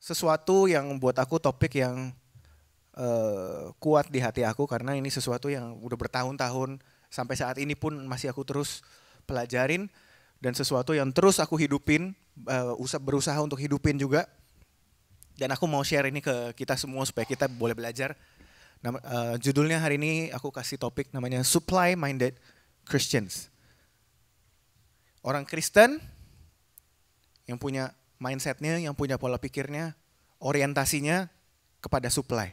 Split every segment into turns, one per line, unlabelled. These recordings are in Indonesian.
sesuatu yang buat aku topik yang kuat di hati aku karena ini sesuatu yang udah bertahun-tahun sampai saat ini pun masih aku terus pelajarin dan sesuatu yang terus aku hidupin, berusaha untuk hidupin juga. Dan aku mau share ini ke kita semua supaya kita boleh belajar. Judulnya hari ini aku kasih topik namanya Supply Minded Christians. Orang Kristen yang punya mindsetnya, yang punya pola pikirnya, orientasinya kepada supply.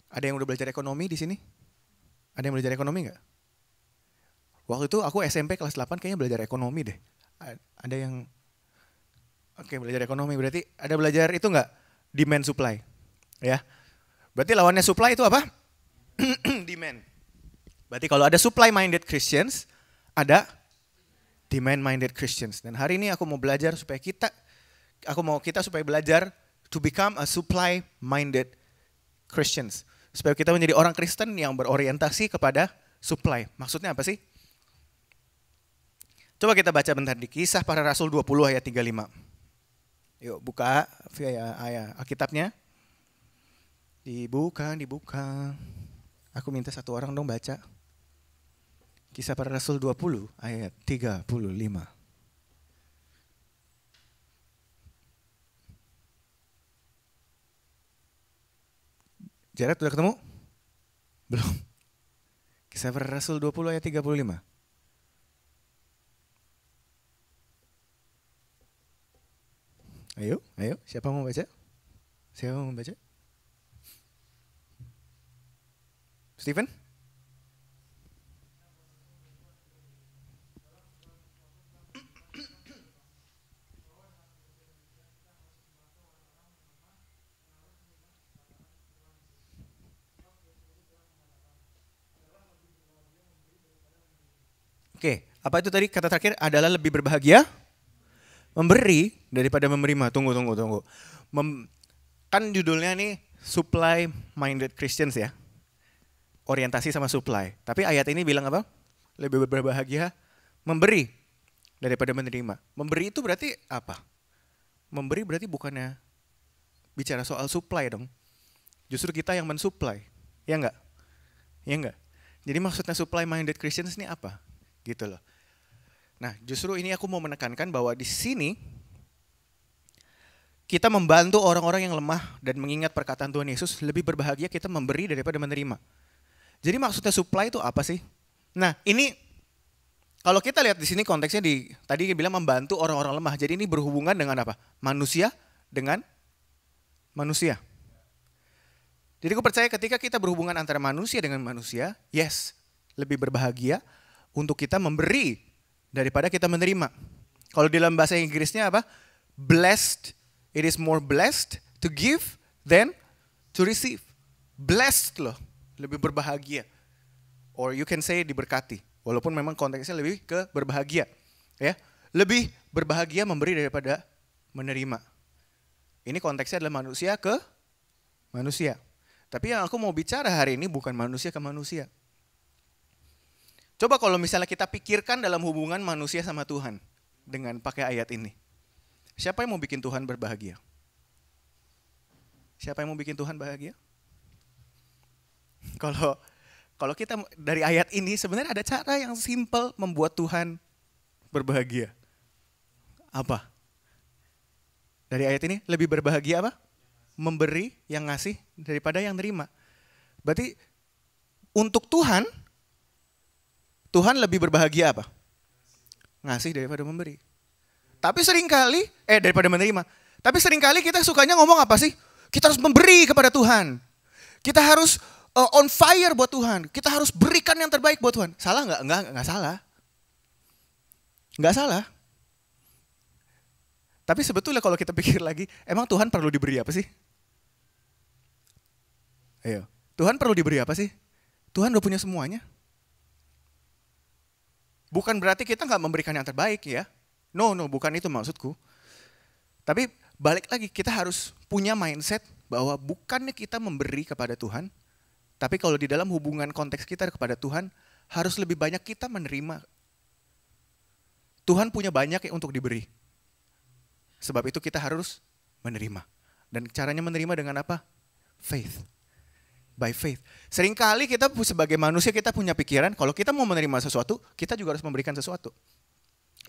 Ada yang udah belajar ekonomi di sini? Ada yang belajar ekonomi nggak? Waktu itu aku SMP kelas 8 kayaknya belajar ekonomi deh. Ada yang belajar ekonomi, berarti ada belajar itu nggak? Demand supply. Ya. Berarti lawannya supply itu apa? Demand. Berarti kalau ada supply minded Christians, ada demand minded Christians. Dan hari ini aku mau belajar supaya kita supaya belajar to become a supply minded Christians. Supaya kita menjadi orang Kristen yang berorientasi kepada supply. Maksudnya apa sih? Coba kita baca bentar di Kisah Para Rasul 20 ayat 35. Yuk buka ayat Alkitabnya. Dibuka. Aku minta satu orang dong baca. Kisah Para Rasul 20 ayat 35. Jared udah ketemu? Belum. Kisah Para Rasul 20 ayat 35. Ayo, siapa mau baca? Siapa mau baca? Steven? Oke, apa itu tadi kata terakhir adalah lebih berbahagia memberi daripada menerima. Tunggu. Kan judulnya nih Supply Minded Christians ya. Orientasi sama supply. Tapi ayat ini bilang apa? Lebih berbahagia memberi daripada menerima. Memberi itu berarti apa? Memberi berarti bukannya bicara soal supply dong. Justru kita yang mensupply. Ya enggak? Jadi maksudnya supply minded Christians ini apa? Gitu loh. Nah, justru ini aku mau menekankan bahwa di sini kita membantu orang-orang yang lemah dan mengingat perkataan Tuhan Yesus, lebih berbahagia kita memberi daripada menerima. Jadi maksudnya supply itu apa sih? Nah, ini kalau kita lihat di sini konteksnya tadi dia bilang membantu orang-orang lemah. Jadi ini berhubungan dengan apa? Manusia dengan manusia. Jadi aku percaya ketika kita berhubungan antara manusia dengan manusia, yes, lebih berbahagia untuk kita memberi daripada kita menerima. Kalau di dalam bahasa Inggrisnya apa? Blessed, it is more blessed to give than to receive. Blessed loh, lebih berbahagia. Or you can say diberkati. Walaupun memang konteksnya lebih ke berbahagia. Ya, lebih berbahagia memberi daripada menerima. Ini konteksnya adalah manusia ke manusia. Tapi yang aku mau bicara hari ini bukan manusia ke manusia. Coba kalau misalnya kita pikirkan dalam hubungan manusia sama Tuhan dengan pakai ayat ini. Siapa yang mau bikin Tuhan berbahagia? Siapa yang mau bikin Tuhan bahagia? Kalau kita dari ayat ini sebenarnya ada cara yang simple membuat Tuhan berbahagia. Apa? Dari ayat ini lebih berbahagia apa? Memberi yang ngasih daripada yang nerima. Berarti untuk Tuhan lebih berbahagia apa? Ngasih daripada memberi. Tapi seringkali, daripada menerima. Tapi seringkali kita sukanya ngomong apa sih? Kita harus memberi kepada Tuhan. Kita harus on fire buat Tuhan. Kita harus berikan yang terbaik buat Tuhan. Salah nggak? Nggak salah. Nggak salah. Tapi sebetulnya kalau kita pikir lagi, emang Tuhan perlu diberi apa sih? Ayo, Tuhan perlu diberi apa sih? Tuhan udah punya semuanya. Bukan berarti kita nggak memberikan yang terbaik ya. No, bukan itu maksudku. Tapi balik lagi, kita harus punya mindset bahwa bukannya kita memberi kepada Tuhan, tapi kalau di dalam hubungan konteks kita kepada Tuhan, harus lebih banyak kita menerima. Tuhan punya banyak untuk diberi. Sebab itu kita harus menerima. Dan caranya menerima dengan apa? Faith. By faith. Seringkali kita sebagai manusia kita punya pikiran kalau kita mau menerima sesuatu, kita juga harus memberikan sesuatu.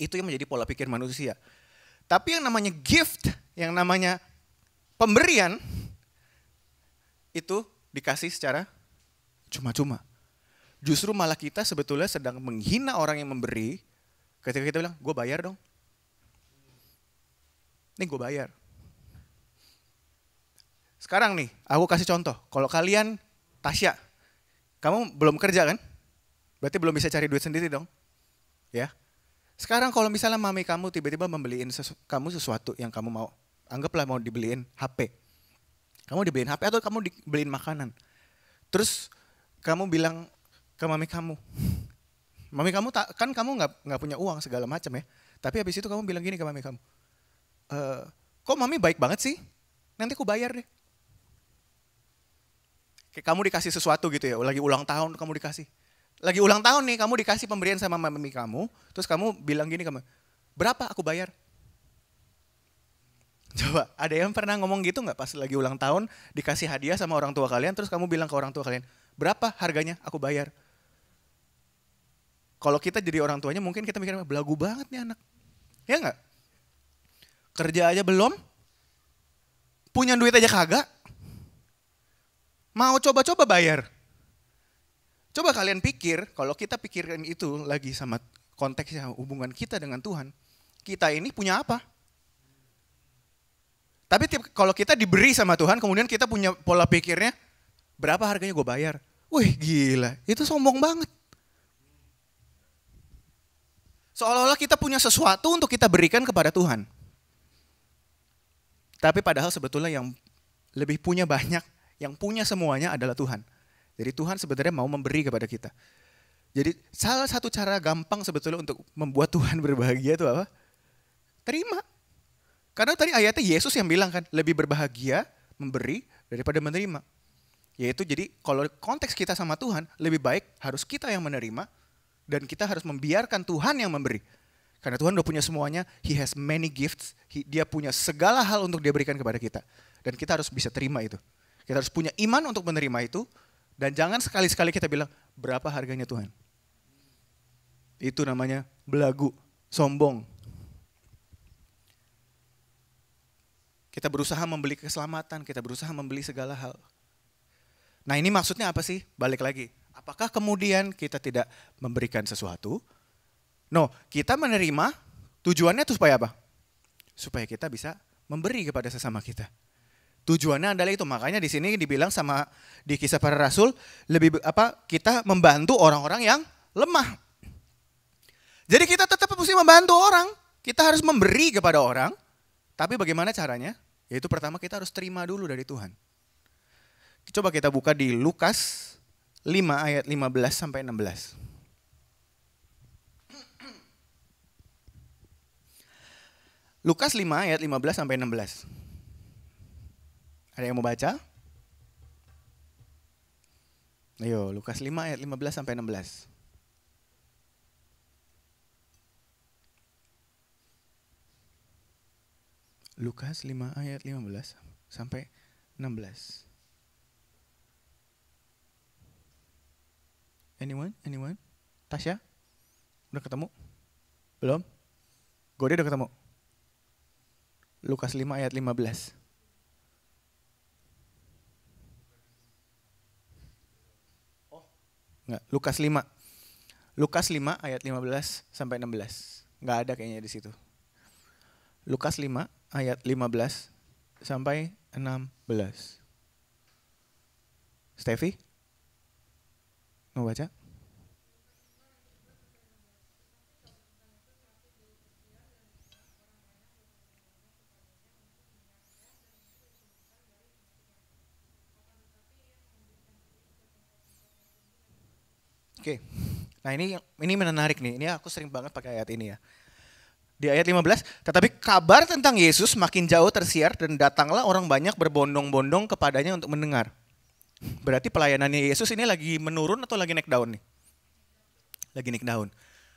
Itu yang menjadi pola pikir manusia. Tapi yang namanya gift, yang namanya pemberian, itu dikasih secara cuma-cuma. Justru malah kita sebetulnya sedang menghina orang yang memberi ketika kita bilang, gue bayar dong. Nih gue bayar. Sekarang nih, aku kasih contoh. Kalau kalian, Tasya, kamu belum kerja kan? Berarti belum bisa cari duit sendiri dong. Ya. Sekarang kalau misalnya mami kamu tiba-tiba membeliin kamu sesuatu yang kamu mau. Anggaplah mau dibeliin HP. Kamu dibeliin HP atau kamu dibeliin makanan. Terus kamu bilang ke mami kamu. Mami kamu kan kamu nggak punya uang segala macam ya. Tapi habis itu kamu bilang gini ke mami kamu. Kok mami baik banget sih? Nanti aku bayar deh. Kayak kamu dikasih sesuatu gitu ya, lagi ulang tahun kamu dikasih. Lagi ulang tahun nih, kamu dikasih pemberian sama mami kamu, terus kamu bilang gini kamu, berapa aku bayar? Coba, ada yang pernah ngomong gitu nggak pas lagi ulang tahun, dikasih hadiah sama orang tua kalian, terus kamu bilang ke orang tua kalian, berapa harganya aku bayar? Kalau kita jadi orang tuanya mungkin kita mikirnya, belagu banget nih anak. Ya nggak? Kerja aja belum, punya duit aja kagak, mau coba-coba bayar. Coba kalian pikir, kalau kita pikirkan itu lagi sama konteksnya hubungan kita dengan Tuhan, kita ini punya apa? Tapi kalau kita diberi sama Tuhan, kemudian kita punya pola pikirnya, berapa harganya gue bayar? Wih gila, itu sombong banget. Seolah-olah kita punya sesuatu untuk kita berikan kepada Tuhan. Tapi padahal sebetulnya yang lebih punya banyak, yang punya semuanya adalah Tuhan. Jadi Tuhan sebenarnya mau memberi kepada kita. Jadi salah satu cara gampang sebetulnya untuk membuat Tuhan berbahagia itu apa? Terima. Karena tadi ayatnya Yesus yang bilang kan, lebih berbahagia memberi daripada menerima. Yaitu jadi kalau konteks kita sama Tuhan, lebih baik harus kita yang menerima dan kita harus membiarkan Tuhan yang memberi. Karena Tuhan udah punya semuanya, He has many gifts, Dia punya segala hal untuk Dia berikan kepada kita. Dan kita harus bisa terima itu. Kita harus punya iman untuk menerima itu. Dan jangan sekali-sekali kita bilang, berapa harganya Tuhan? Itu namanya belagu, sombong. Kita berusaha membeli keselamatan, kita berusaha membeli segala hal. Nah ini maksudnya apa sih? Balik lagi. Apakah kemudian kita tidak memberikan sesuatu? No, kita menerima, tujuannya itu supaya apa? Supaya kita bisa memberi kepada sesama kita. Tujuannya adalah itu, makanya di sini dibilang sama di Kisah Para Rasul kita membantu orang-orang yang lemah. Jadi kita tetap mesti membantu orang, kita harus memberi kepada orang, tapi bagaimana caranya? Yaitu pertama kita harus terima dulu dari Tuhan. Coba kita buka di Lukas 5 ayat 15 sampai 16. Lukas 5 ayat 15 sampai 16. Ada yang mau baca? Ayo, Lukas 5 ayat 15 sampai 16. Lukas 5 ayat 15 sampai 16. Anyone? Tasya? Udah ketemu? Belum? Gode udah ketemu? Lukas 5 ayat 15. Enggak, Lukas 5. Lukas 5 ayat 15 sampai 16. Enggak ada kayaknya di situ. Lukas 5 ayat 15 sampai 16. Steffi? Mau baca? Oke. Nah, ini menarik nih. Ini aku sering banget pakai ayat ini ya. Di ayat 15, tetapi kabar tentang Yesus makin jauh tersiar dan datanglah orang banyak berbondong-bondong kepadanya untuk mendengar. Berarti pelayanannya Yesus ini lagi menurun atau lagi naik daun nih? Lagi naik daun.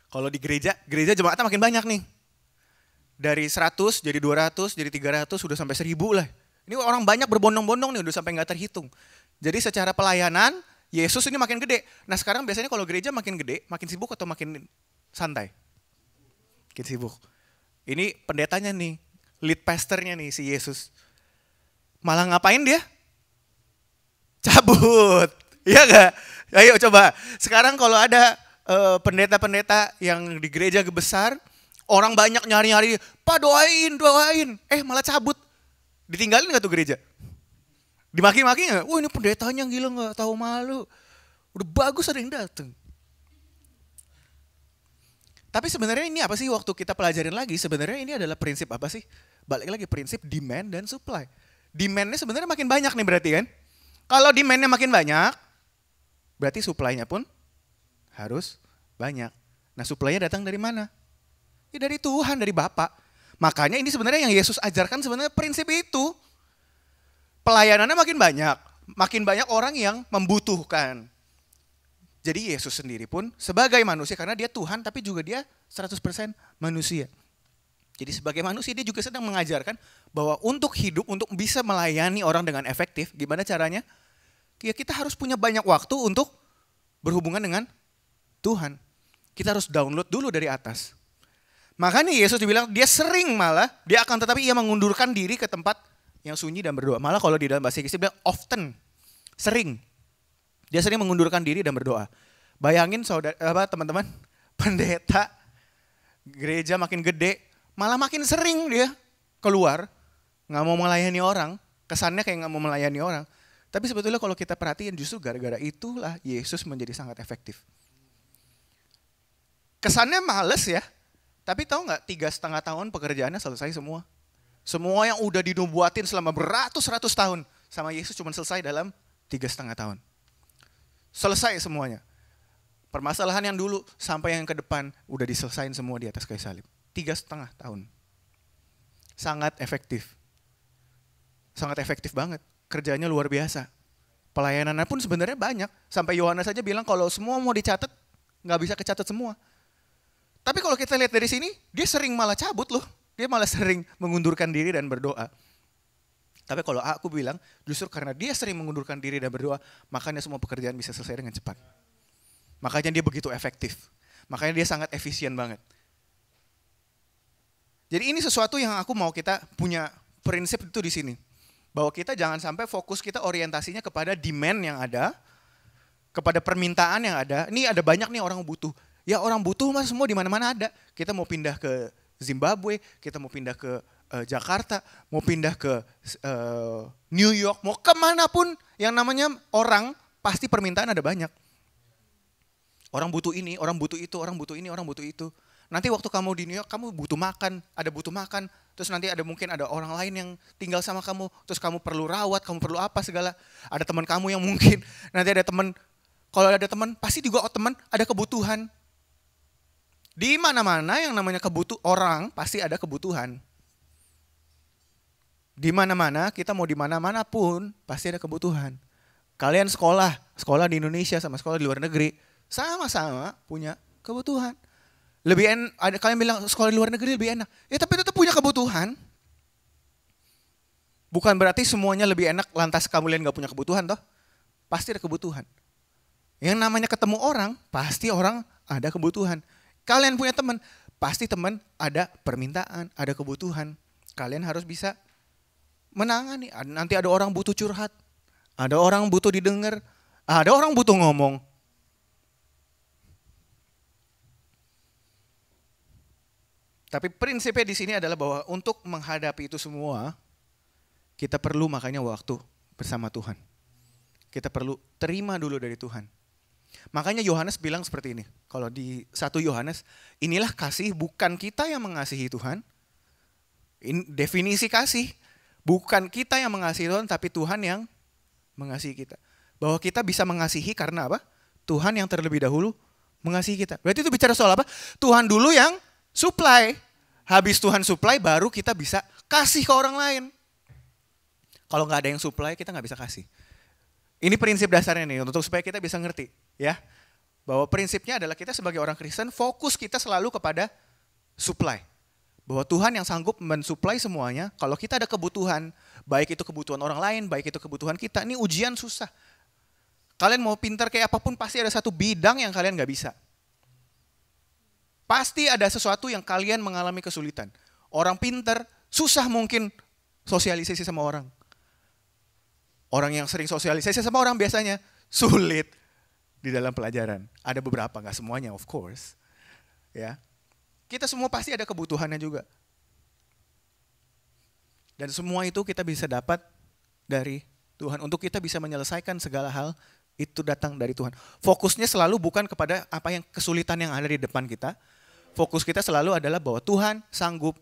Kalau di gereja jemaatnya makin banyak nih. Dari 100 jadi 200, jadi 300, sudah sampai 1000 lah. Ini orang banyak berbondong-bondong nih, udah sampai nggak terhitung. Jadi secara pelayanan, Yesus ini makin gede. Nah sekarang biasanya kalau gereja makin gede, makin sibuk atau makin santai? Makin sibuk. Ini pendetanya nih, lead pastornya nih si Yesus. Malah ngapain dia? Cabut. Iya gak? Ayo coba. Sekarang kalau ada pendeta-pendeta yang di gereja besar, orang banyak nyari-nyari, Pak doain. Malah cabut. Ditinggalin gak tuh gereja? Dimaki-maki gak? Wah ini pendetanya gila gak tahu malu. Udah bagus ada yang datang. Tapi sebenarnya ini apa sih waktu kita pelajarin lagi? Sebenarnya ini adalah prinsip apa sih? Balik lagi prinsip demand dan supply. Demandnya sebenarnya makin banyak nih berarti kan? Kalau demandnya makin banyak, berarti supply-nya pun harus banyak. Nah supply-nya datang dari mana? Ya dari Tuhan, dari Bapa. Makanya ini sebenarnya yang Yesus ajarkan sebenarnya prinsip itu. Pelayanannya makin banyak orang yang membutuhkan. Jadi Yesus sendiri pun sebagai manusia, karena dia Tuhan tapi juga dia 100% manusia. Jadi sebagai manusia dia juga sedang mengajarkan bahwa untuk hidup, untuk bisa melayani orang dengan efektif, gimana caranya? Ya kita harus punya banyak waktu untuk berhubungan dengan Tuhan. Kita harus download dulu dari atas. Makanya Yesus dibilang dia sering malah, dia akan tetapi ia mengundurkan diri ke tempat yang sunyi dan berdoa. Malah kalau di dalam bahasa Inggris dia bilang often, sering. Dia sering mengundurkan diri dan berdoa. Bayangin teman-teman, pendeta, gereja makin gede, malah makin sering dia keluar, gak mau melayani orang, kesannya kayak gak mau melayani orang. Tapi sebetulnya kalau kita perhatiin justru gara-gara itulah Yesus menjadi sangat efektif. Kesannya males ya, tapi tahu gak 3,5 tahun pekerjaannya selesai semua. Semua yang udah dinubuatin selama beratus-ratus tahun sama Yesus cuma selesai dalam 3,5 tahun. Selesai semuanya. Permasalahan yang dulu sampai yang ke depan udah diselesain semua di atas kayu salib. 3,5 tahun. Sangat efektif. Sangat efektif banget. Kerjanya luar biasa. Pelayanannya pun sebenarnya banyak. Sampai Yohanes saja bilang kalau semua mau dicatat, nggak bisa kecatat semua. Tapi kalau kita lihat dari sini, dia sering malah cabut loh. Dia malah sering mengundurkan diri dan berdoa. Tapi kalau aku bilang, justru karena dia sering mengundurkan diri dan berdoa, makanya semua pekerjaan bisa selesai dengan cepat. Makanya dia begitu efektif. Makanya dia sangat efisien banget. Jadi ini sesuatu yang aku mau kita punya prinsip itu di sini. Bahwa kita jangan sampai fokus kita orientasinya kepada demand yang ada, kepada permintaan yang ada. Ini ada banyak nih orang butuh. Ya orang butuh mas semua di mana-mana ada. Kita mau pindah ke Zimbabwe, kita mau pindah ke Jakarta, mau pindah ke New York, mau kemanapun yang namanya orang, pasti permintaan ada banyak. Orang butuh ini, orang butuh itu, orang butuh ini, orang butuh itu. Nanti waktu kamu di New York, kamu butuh makan, terus nanti mungkin ada orang lain yang tinggal sama kamu, terus kamu perlu rawat, kamu perlu apa segala. Ada teman kamu yang mungkin, nanti ada teman, kalau ada teman, pasti juga teman ada kebutuhan. Di mana-mana yang namanya orang pasti ada kebutuhan. Di mana-mana, kita mau di mana-mana pun pasti ada kebutuhan. Kalian sekolah di Indonesia sama sekolah di luar negeri, sama-sama punya kebutuhan. Ada kalian bilang sekolah di luar negeri lebih enak. Ya tapi tetap punya kebutuhan. Bukan berarti semuanya lebih enak lantas kalian gak punya kebutuhan toh. Pasti ada kebutuhan. Yang namanya ketemu orang, pasti orang ada kebutuhan. Kalian punya teman, pasti teman ada permintaan, ada kebutuhan. Kalian harus bisa menangani. Nanti ada orang butuh curhat, ada orang butuh didengar, ada orang butuh ngomong. Tapi prinsipnya di sini adalah bahwa untuk menghadapi itu semua, kita perlu makanya waktu bersama Tuhan. Kita perlu terima dulu dari Tuhan. Makanya Yohanes bilang seperti ini. Kalau di 1 Yohanes, inilah kasih, bukan kita yang mengasihi Tuhan. Ini definisi kasih. Bukan kita yang mengasihi Tuhan, tapi Tuhan yang mengasihi kita. Bahwa kita bisa mengasihi karena apa? Tuhan yang terlebih dahulu mengasihi kita. Berarti itu bicara soal apa? Tuhan dulu yang supply. Habis Tuhan supply, baru kita bisa kasih ke orang lain. Kalau nggak ada yang supply, kita nggak bisa kasih. Ini prinsip dasarnya nih, untuk supaya kita bisa ngerti. Ya, bahwa prinsipnya adalah kita sebagai orang Kristen, fokus kita selalu kepada supply. Bahwa Tuhan yang sanggup mensuplai semuanya. Kalau kita ada kebutuhan, baik itu kebutuhan orang lain, baik itu kebutuhan kita, ini ujian susah. Kalian mau pintar kayak apapun, pasti ada satu bidang yang kalian gak bisa. Pasti ada sesuatu yang kalian mengalami kesulitan. Orang pintar, susah mungkin sosialisasi sama orang. Orang yang sering sosialisasi sama orang biasanya sulit di dalam pelajaran. Ada beberapa, gak semuanya of course. Ya, kita semua pasti ada kebutuhannya juga. Dan semua itu kita bisa dapat dari Tuhan. Untuk kita bisa menyelesaikan segala hal, itu datang dari Tuhan. Fokusnya selalu bukan kepada apa yang kesulitan yang ada di depan kita. Fokus kita selalu adalah bahwa Tuhan sanggup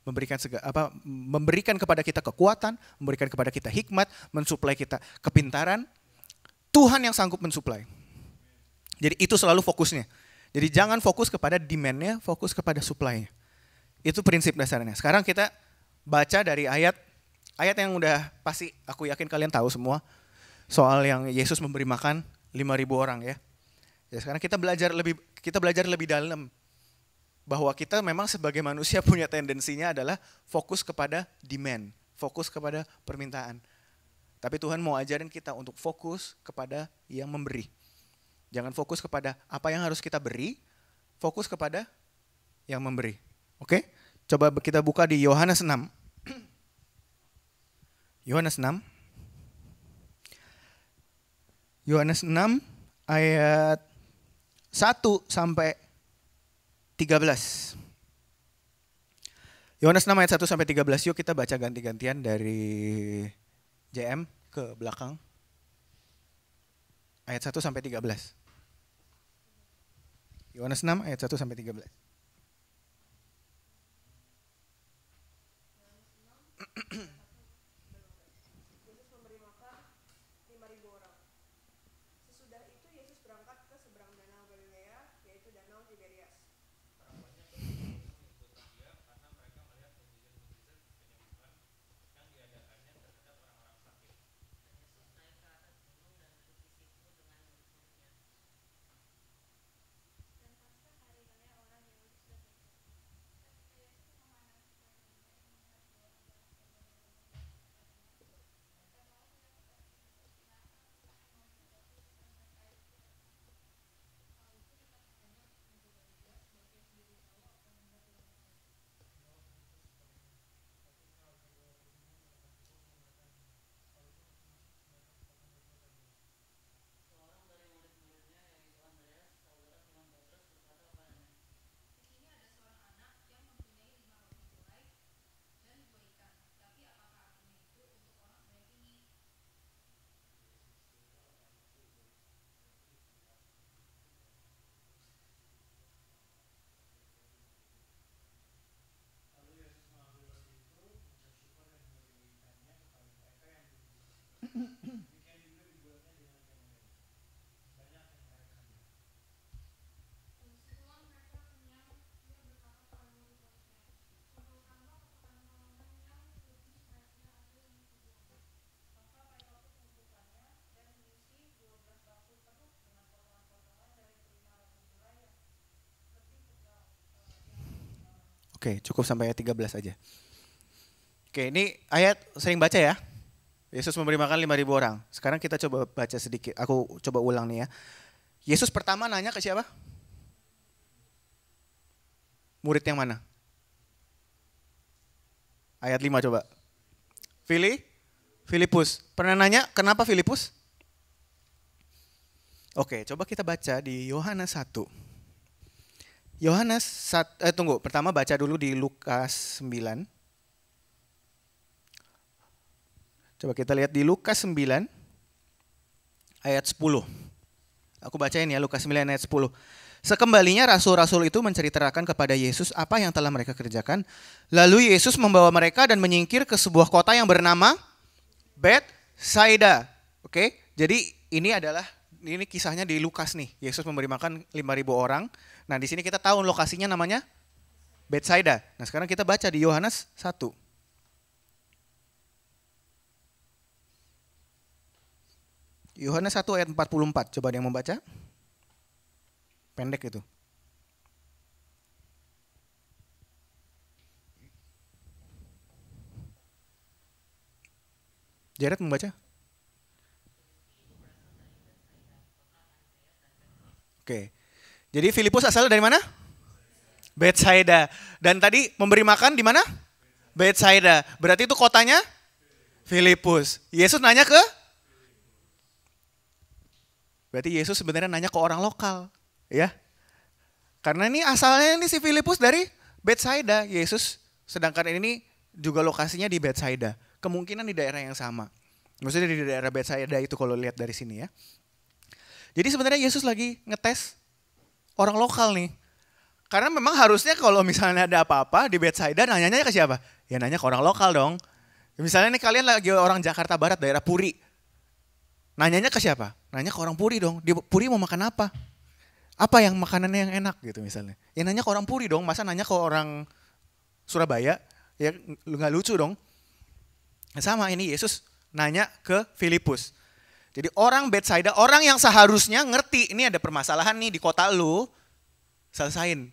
memberikan kepada kita kekuatan, memberikan kepada kita hikmat, mensuplai kita kepintaran. Tuhan yang sanggup mensuplai. Jadi itu selalu fokusnya. Jadi jangan fokus kepada demand-nya, fokus kepada supply-nya. Itu prinsip dasarnya. Sekarang kita baca dari ayat yang udah pasti aku yakin kalian tahu semua. Soal yang Yesus memberi makan 5.000 orang ya. Ya sekarang kita belajar lebih dalam. Bahwa kita memang sebagai manusia punya tendensinya adalah fokus kepada demand. Fokus kepada permintaan. Tapi Tuhan mau ajarin kita untuk fokus kepada yang memberi. Jangan fokus kepada apa yang harus kita beri, fokus kepada yang memberi. Oke? Coba kita buka di Yohanes 6. Yohanes 6. Yohanes 6 ayat 1 sampai 13. Yohanes 6 ayat 1 sampai 13. Yuk kita baca ganti-gantian dari JM ke belakang. Ayat 1 sampai 13. Yohanes 6 ayat 1 sampai 13.
Yesus memberi makan 5.000 orang. Sesudah itu Yesus berangkat ke seberang danau Galilea, yaitu danau Tiberias.
Oke, cukup sampai ayat 13 aja. Oke, ini ayat sering baca ya. Yesus memberi makan 5.000 orang. Sekarang kita coba baca sedikit. Aku coba ulang nih ya. Yesus pertama nanya ke siapa? Murid yang mana? Ayat 5 coba. Filipus. Pernah nanya kenapa Filipus? Oke, coba kita baca di Yohanes 1. Pertama baca dulu di Lukas 9. Coba kita lihat di Lukas 9 ayat 10. Aku bacain ya Lukas 9 ayat 10. Sekembalinya rasul-rasul itu menceritakan kepada Yesus apa yang telah mereka kerjakan. Lalu Yesus membawa mereka dan menyingkir ke sebuah kota yang bernama Betsaida. Oke, jadi ini kisahnya di Lukas nih. Yesus memberi makan 5.000 orang. Nah di sini kita tahu lokasinya namanya Betsaida. Nah sekarang kita baca di Yohanes 1. Yohanes 1 ayat 44. Coba ada yang membaca? Pendek itu. Jared membaca? Oke. Jadi Filipus asalnya dari mana? Betsaida. Dan tadi memberi makan di mana? Betsaida. Berarti itu kotanya Filipus. Yesus nanya ke? Berarti Yesus sebenarnya nanya ke orang lokal, ya. Karena ini asalnya ini si Filipus dari Betsaida. Yesus sedangkan ini juga lokasinya di Betsaida. Kemungkinan di daerah yang sama. Maksudnya di daerah Betsaida itu kalau lihat dari sini ya. Jadi sebenarnya Yesus lagi ngetes orang lokal nih. Karena memang harusnya kalau misalnya ada apa-apa di Betsaida nanyanya ke siapa? Ya nanya ke orang lokal dong. Misalnya nih kalian lagi orang Jakarta Barat, daerah Puri. Nanyanya ke siapa? Nanya ke orang Puri dong. Di Puri mau makan apa? Apa yang makanannya yang enak gitu misalnya. Ya nanya ke orang Puri dong. Masa nanya ke orang Surabaya? Ya nggak lucu dong. Sama ini Yesus nanya ke Filipus. Jadi orang Betsaida, orang yang seharusnya ngerti. Ini ada permasalahan nih di kota lu. Selesain.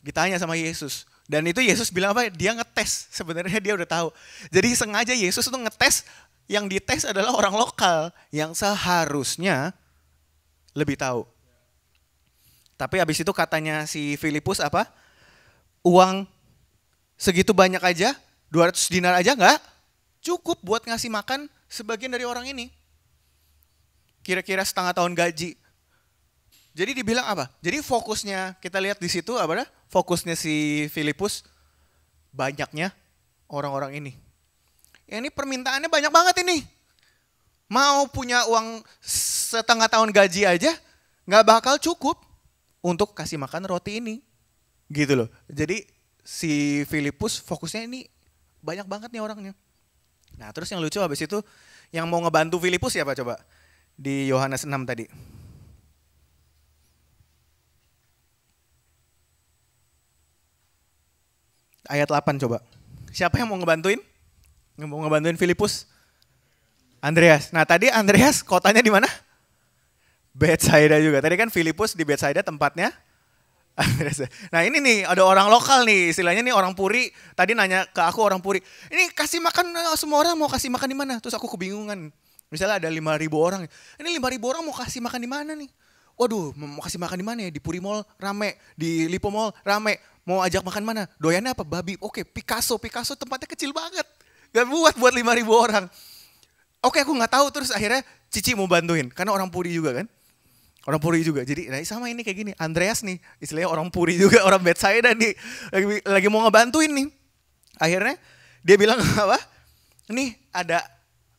Ditanya sama Yesus. Dan itu Yesus bilang apa? Dia ngetes. Sebenarnya dia udah tahu. Jadi sengaja Yesus itu ngetes. Yang dites adalah orang lokal yang seharusnya lebih tahu. Tapi habis itu katanya si Filipus apa? Uang segitu banyak aja, 200 dinar aja nggak cukup buat ngasih makan sebagian dari orang ini. Kira-kira setengah tahun gaji. Jadi dibilang apa? Jadi fokusnya kita lihat di situ apa? Fokusnya si Filipus banyaknya orang-orang ini. Ya ini permintaannya banyak banget ini. Mau punya uang setengah tahun gaji aja nggak bakal cukup untuk kasih makan roti ini. Gitu loh. Jadi si Filipus fokusnya ini banyak banget nih orangnya. Nah terus yang lucu habis itu yang mau ngebantu Filipus siapa coba? Di Yohanes 6 tadi. Ayat 8 coba. Siapa yang mau ngebantuin? Mau ngebantuin Filipus? Andreas. Nah tadi Andreas kotanya di mana? Betsaida juga. Tadi kan Filipus di Betsaida tempatnya Andreas. Nah ini nih ada orang lokal nih. Istilahnya nih orang Puri. Tadi nanya ke aku orang Puri. Ini kasih makan semua orang mau kasih makan di mana? Terus aku kebingungan. Misalnya ada 5.000 orang. Ini 5.000 orang mau kasih makan di mana nih? Waduh mau kasih makan di mana ya? Di Puri Mall rame. Di Lipo Mall rame. Mau ajak makan mana? Doyannya apa? Babi. Oke Picasso. Picasso tempatnya kecil banget. Gak buat 5.000 orang. Oke aku gak tahu terus akhirnya Cici mau bantuin. Karena orang Puri juga kan. Orang Puri juga. Jadi nah sama ini kayak gini. Andreas nih istilahnya orang Puri juga. Orang Betsaida nih. Lagi mau ngebantuin nih. Akhirnya dia bilang apa? Nih ada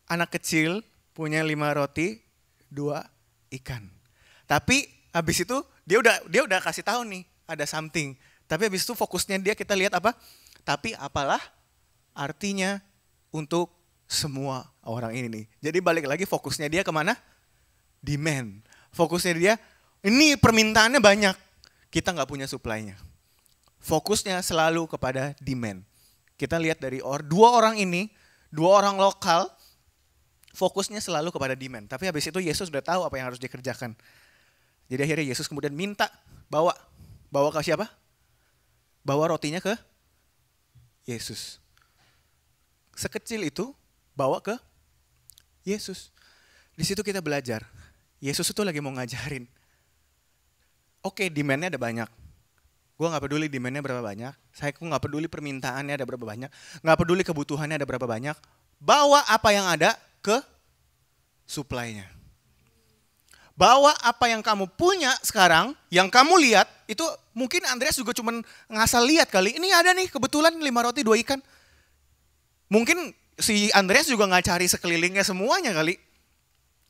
anak kecil punya 5 roti 2 ikan. Tapi habis itu dia udah kasih tahu nih ada something. Tapi habis itu fokusnya dia kita lihat apa? Tapi apalah artinya untuk semua orang ini nih. Jadi balik lagi fokusnya dia kemana? Demand. Fokusnya dia, ini permintaannya banyak. Kita nggak punya supply-nya. Fokusnya selalu kepada demand. Kita lihat dari dua orang ini, 2 orang lokal, fokusnya selalu kepada demand. Tapi habis itu Yesus udah tahu apa yang harus dikerjakan. Jadi akhirnya Yesus kemudian minta bawa ke siapa? Bawa rotinya ke Yesus. Sekecil itu bawa ke Yesus. Di situ kita belajar. Yesus itu lagi mau ngajarin. Oke, demand-nya ada banyak. Gue gak peduli demand-nya berapa banyak. Saya gak peduli permintaannya ada berapa banyak. Gak peduli kebutuhannya ada berapa banyak. Bawa apa yang ada ke supply-nya. Bawa apa yang kamu punya sekarang, yang kamu lihat, itu mungkin Andreas juga cuma ngasal lihat kali. Ini ada nih kebetulan 5 roti 2 ikan. Mungkin si Andreas juga gak cari sekelilingnya semuanya kali.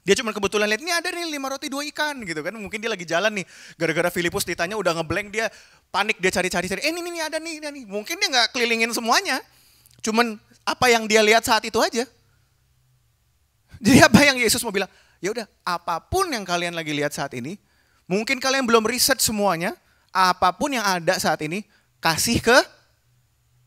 Dia cuma kebetulan lihat, ini ada nih 5 roti 2 ikan gitu kan. Mungkin dia lagi jalan nih, gara-gara Filipus ditanya udah ngeblank dia panik, dia cari-cari. Ini ada nih. Mungkin dia gak kelilingin semuanya. Cuman apa yang dia lihat saat itu aja. Jadi apa yang Yesus mau bilang? Ya udah, apapun yang kalian lagi lihat saat ini, mungkin kalian belum riset semuanya, apapun yang ada saat ini, kasih ke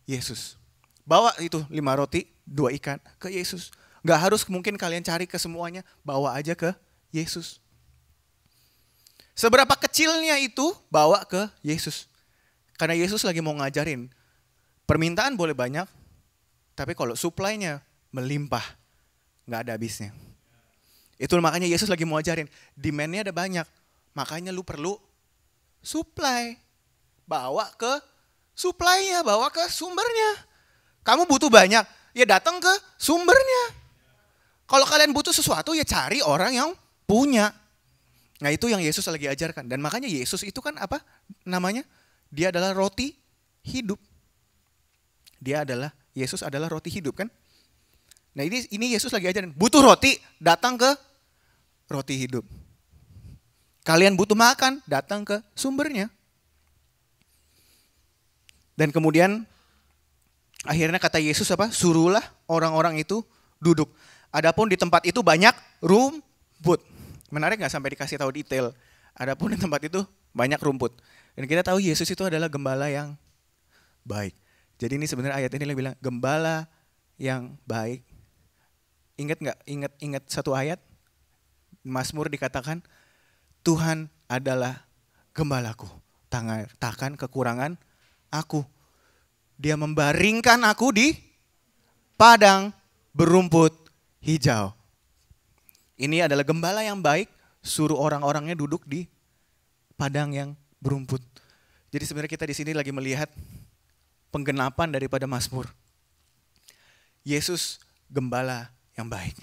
Yesus. Bawa itu 5 roti, 2 ikan ke Yesus. Gak harus mungkin kalian cari ke semuanya, bawa aja ke Yesus. Seberapa kecilnya itu, bawa ke Yesus. Karena Yesus lagi mau ngajarin, permintaan boleh banyak, tapi kalau supply-nya melimpah, nggak ada habisnya. Itu makanya Yesus lagi mau ajarin, demand-nya ada banyak. Makanya lu perlu supply. Bawa ke supply-nya, bawa ke sumbernya. Kamu butuh banyak, ya datang ke sumbernya. Kalau kalian butuh sesuatu, ya cari orang yang punya. Nah itu yang Yesus lagi ajarkan. Dan makanya Yesus itu kan apa namanya? Dia adalah roti hidup. Yesus adalah roti hidup kan? Nah ini Yesus lagi ajarin, butuh roti, datang ke roti hidup. Kalian butuh makan, datang ke sumbernya. Dan kemudian akhirnya kata Yesus apa? Suruhlah orang-orang itu duduk. Adapun di tempat itu banyak rumput. Menarik gak sampai dikasih tahu detail. Adapun di tempat itu banyak rumput. Dan kita tahu Yesus itu adalah gembala yang baik. Jadi ini sebenarnya ayat ini bilang gembala yang baik. Ingat gak? Ingat satu ayat? Mazmur dikatakan Tuhan adalah gembalaku. Takkan kekurangan aku. Dia membaringkan aku di padang berumput hijau. Ini adalah gembala yang baik, suruh orang-orangnya duduk di padang yang berumput. Jadi sebenarnya kita di sini lagi melihat penggenapan daripada Mazmur. Yesus gembala yang baik.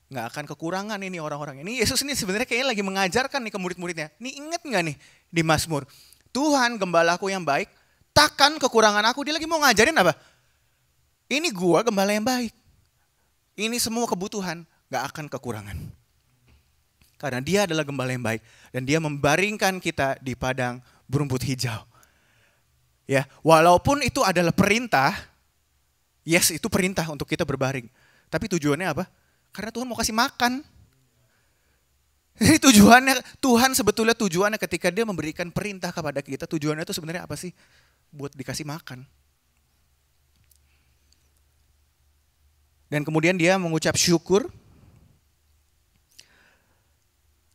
Nggak akan kekurangan ini orang-orang. Ini Yesus ini sebenarnya kayaknya lagi mengajarkan nih ke murid-muridnya. Nih ingat nggak nih di Mazmur? Tuhan gembalaku yang baik, takkan kekurangan aku. Dia lagi mau ngajarin apa? Ini gua gembala yang baik. Ini semua kebutuhan gak akan kekurangan. Karena dia adalah gembala yang baik. Dan dia membaringkan kita di padang berumput hijau. Ya, walaupun itu adalah perintah. Yes, itu perintah untuk kita berbaring. Tapi tujuannya apa? Karena Tuhan mau kasih makan. Jadi Tuhan sebetulnya tujuannya ketika dia memberikan perintah kepada kita. Tujuannya itu sebenarnya apa sih? Buat dikasih makan. Dan kemudian dia mengucap syukur.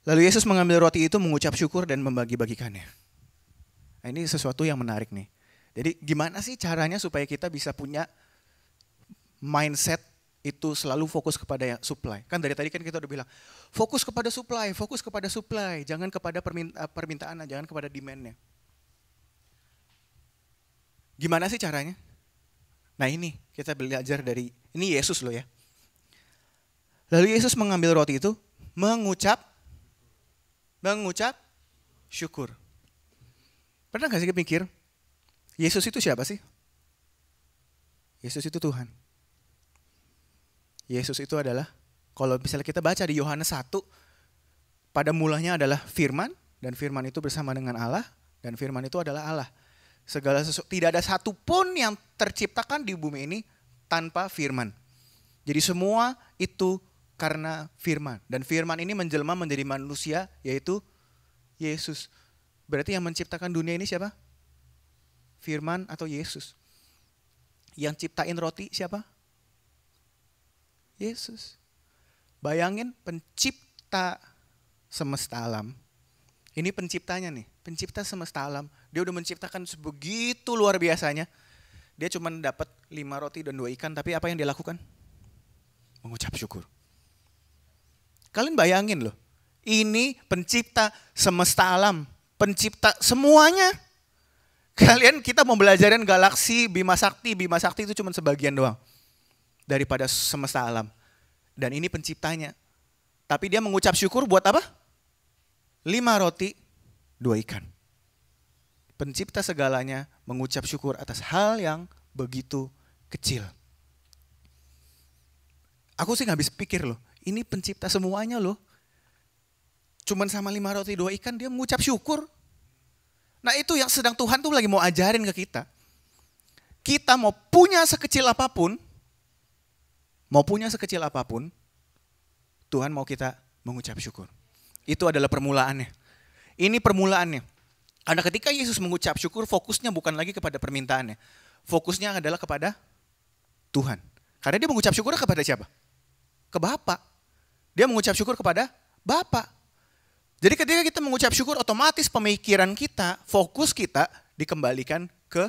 Lalu Yesus mengambil roti itu, mengucap syukur dan membagi-bagikannya. Nah, ini sesuatu yang menarik nih. Jadi gimana sih caranya supaya kita bisa punya mindset itu selalu fokus kepada yang supply. Kan dari tadi kan kita udah bilang, fokus kepada supply. Jangan kepada permintaan, jangan kepada demand-nya. Gimana sih caranya? Nah ini kita belajar dari, ini Yesus loh ya. Lalu Yesus mengambil roti itu, mengucap syukur. Pernah gak sih mikir, Yesus itu siapa sih? Yesus itu Tuhan. Yesus itu adalah, kalau misalnya kita baca di Yohanes 1, pada mulanya adalah firman, dan firman itu bersama dengan Allah, dan firman itu adalah Allah. Tidak ada satupun yang terciptakan di bumi ini tanpa firman. Jadi semua itu karena firman. Dan firman ini menjelma menjadi manusia, yaitu Yesus. Berarti yang menciptakan dunia ini siapa? Firman atau Yesus? Yang ciptain roti siapa? Yesus. Bayangin pencipta semesta alam. Ini penciptanya nih, pencipta semesta alam. Dia udah menciptakan sebegitu luar biasanya. Dia cuma dapat 5 roti dan 2 ikan, tapi apa yang dia lakukan? Mengucap syukur. Kalian bayangin loh, ini pencipta semesta alam, pencipta semuanya. Kita mau belajarin galaksi, Bima Sakti itu cuma sebagian doang daripada semesta alam. Dan ini penciptanya. Tapi dia mengucap syukur buat apa? 5 roti, 2 ikan. Pencipta segalanya mengucap syukur atas hal yang begitu kecil. Aku sih gak habis pikir loh, ini pencipta semuanya loh. Cuman sama 5 roti 2 ikan dia mengucap syukur. Nah itu yang sedang Tuhan tuh lagi mau ajarin ke kita. Kita mau punya sekecil apapun, Tuhan mau kita mengucap syukur. Itu adalah permulaannya. Ini permulaannya. Karena ketika Yesus mengucap syukur, fokusnya bukan lagi kepada permintaannya. Fokusnya adalah kepada Tuhan. Karena dia mengucap syukur kepada siapa? Ke Bapa. Dia mengucap syukur kepada Bapa. Jadi ketika kita mengucap syukur, otomatis pemikiran kita, fokus kita dikembalikan ke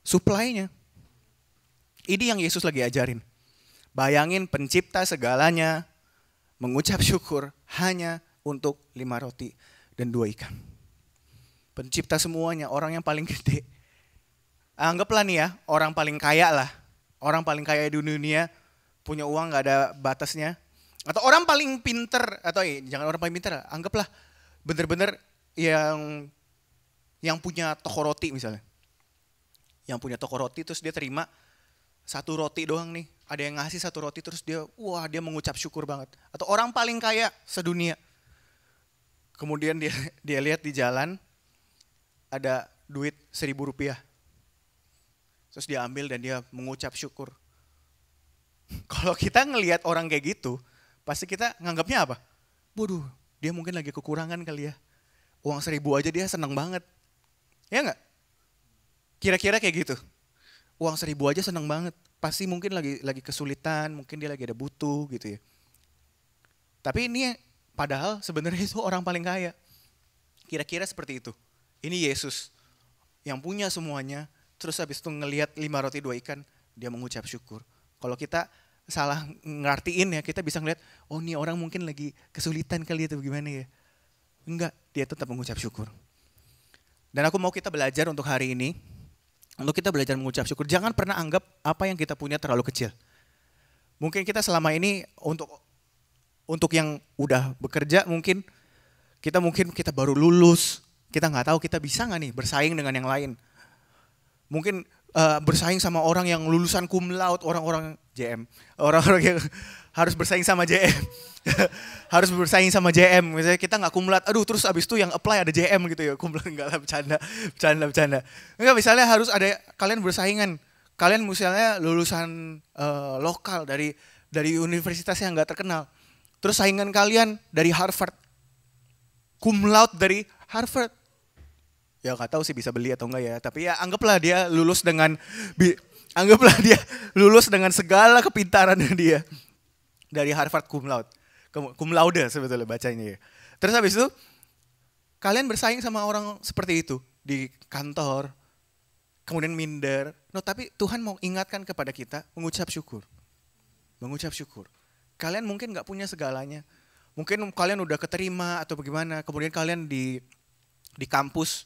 supply-nya. Ini yang Yesus lagi ajarin. Bayangin pencipta segalanya mengucap syukur hanya untuk 5 roti dan 2 ikan. Pencipta semuanya, orang yang paling gede. Anggaplah nih ya, orang paling kaya lah. Orang paling kaya di dunia, punya uang gak ada batasnya. Atau orang paling pinter, atau jangan orang paling pinter, anggaplah bener-bener yang punya toko roti misalnya. Yang punya toko roti terus dia terima 1 roti doang nih. Ada yang ngasih 1 roti terus dia mengucap syukur banget. Atau orang paling kaya sedunia. Kemudian dia lihat di jalan ada duit 1.000 rupiah. Terus dia ambil dan dia mengucap syukur. Kalau kita ngelihat orang kayak gitu, pasti kita nganggapnya apa? Waduh, dia mungkin lagi kekurangan kali ya. Uang 1.000 aja dia seneng banget. Ya enggak? Kira-kira kayak gitu. Uang 1.000 aja seneng banget. Pasti mungkin lagi kesulitan, mungkin dia lagi ada butuh gitu ya. Tapi ini padahal sebenarnya itu orang paling kaya. Kira-kira seperti itu. Ini Yesus yang punya semuanya. Terus habis itu ngelihat 5 roti 2 ikan, dia mengucap syukur. Kalau kita salah ngertiin ya, kita bisa ngeliat, oh ini orang mungkin lagi kesulitan kali atau gimana ya. Enggak, dia tetap mengucap syukur. Dan aku mau kita belajar untuk hari ini, untuk kita belajar mengucap syukur. Jangan pernah anggap apa yang kita punya terlalu kecil. Mungkin kita selama ini untuk yang udah bekerja mungkin kita baru lulus, kita nggak tahu kita bisa nggak nih bersaing dengan yang lain. Mungkin bersaing sama orang yang lulusan cum laude, orang-orang JM, orang-orang yang harus bersaing sama JM, harus bersaing sama JM. Misalnya kita nggak cum laude, aduh terus abis itu yang apply ada JM gitu ya, cum laude enggak lah, bercanda. Enggak, misalnya harus ada kalian bersaingan, kalian misalnya lulusan lokal dari universitas yang nggak terkenal, terus saingan kalian dari Harvard, cum laude dari Harvard. Ya nggak tahu sih bisa beli atau enggak ya, tapi ya anggaplah dia lulus dengan segala kepintarannya dia dari Harvard cum laude sebetulnya bacanya ya. Terus habis itu kalian bersaing sama orang seperti itu di kantor, kemudian minder. No, tapi Tuhan mau ingatkan kepada kita mengucap syukur. Kalian mungkin nggak punya segalanya, mungkin kalian udah keterima atau bagaimana, kemudian kalian di kampus.